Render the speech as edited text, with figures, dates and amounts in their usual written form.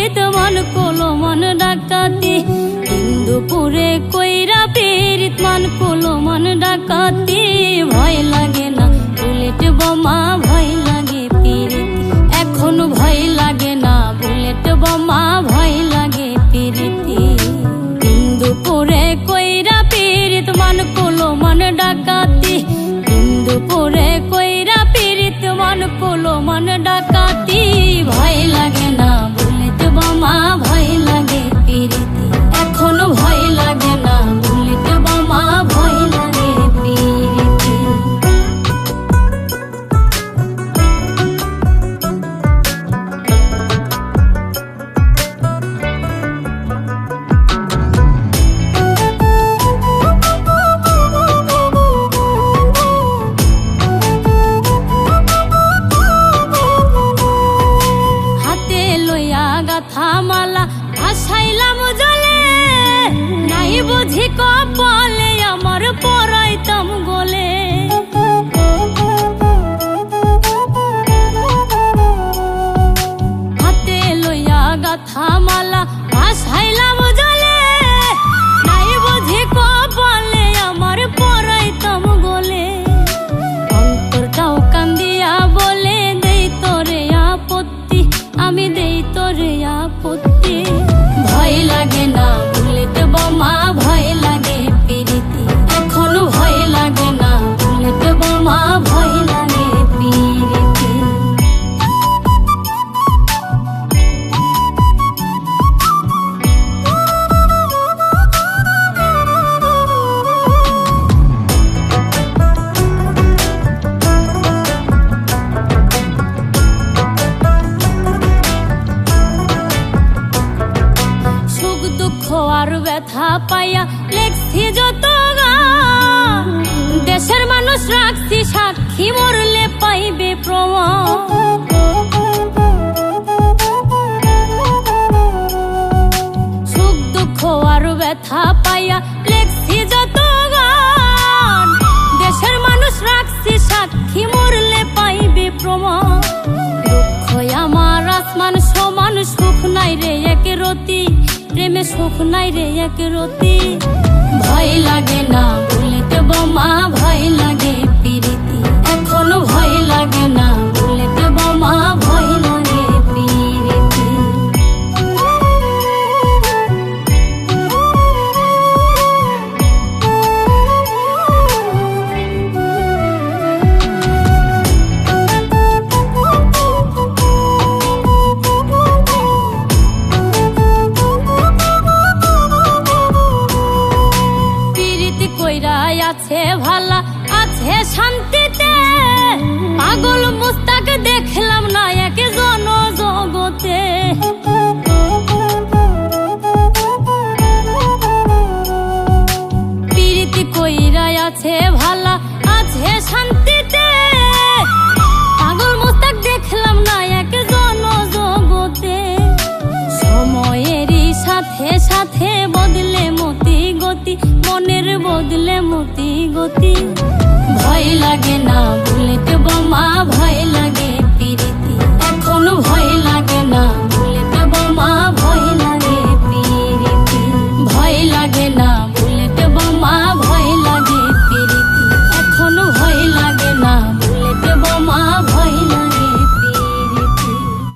পীড়িত মন কোলো মন ডাকাতি ইন্দুপুরে কইরা পীড়িত মন কোলো মন ডাকাতি ভয় লাগে না বুলেট বোমা ভয় লাগে পীড়িত এখন ভয় লাগে না বুলেট বোমা ভয় লাগে পীড়িতি ইন্দুপুরে কইরা পীড়িত মন কোলো মন ডাকাতি ইন্দুপুরে কইরা পীড়িত মন কোলো মন ডাকাতি ভয় লাগে না বুলেট বোমা ভয় লাগে পীড়িতি এখন ভয় লাগে না বুলেট বোমা ভয় লাগে পীড়িতি থামালা ভাসাইলাম জলে নাই বুঝি কপালে আমার পরাইতাম গলে হাতে লইয়া গাথামালা ভাসাইলাম জলে নাই বুঝি কপালে আমার পরাইতাম গলে অন্তরটাও কান্দিয়া বলে দেই তোরে আপত্তি আমি দেই তোরে আপত্তি ভয় লাগে না বুলেট বোমা ভয় লাগে পীড়িতি এখন ভয় লাগে না বুলেট বোমা ভয় লাগে পীড়িতি আর ব্যথা পাইয়া লেখছি যত গান দেশের মানুষ রাখছি সাক্ষী মরলে পাইবে প্রমাণ সুখ দুঃখ আর ব্যথা পাইয়া লেখছি যত গান দেশের মানুষ রাখছি সাক্ষী মরলে পাইবে প্রমাণ দুঃখ আমার আসমান সমান সুখ নাই রে এক রতি প্রেমে সুখ নাই রে এক রতি ভয় লাগে না বুলেট বোমা ভয় লাগে পীড়িতি এখন ভয় লাগে না বুলেট বোমা ভয় লাগে পীড়িতি আছে ভালা আছে শান্তিতে পাগল মুস্তাক দেখলাম না এক জন জগতে পীড়িতি কইরা আছে ভালা আছে শান্তিতে পাগল মুস্তাক দেখলাম না এক জন জগতে সময়েরই সাথে সাথে বদলে মতি গতি মনের বদলে মতি গতি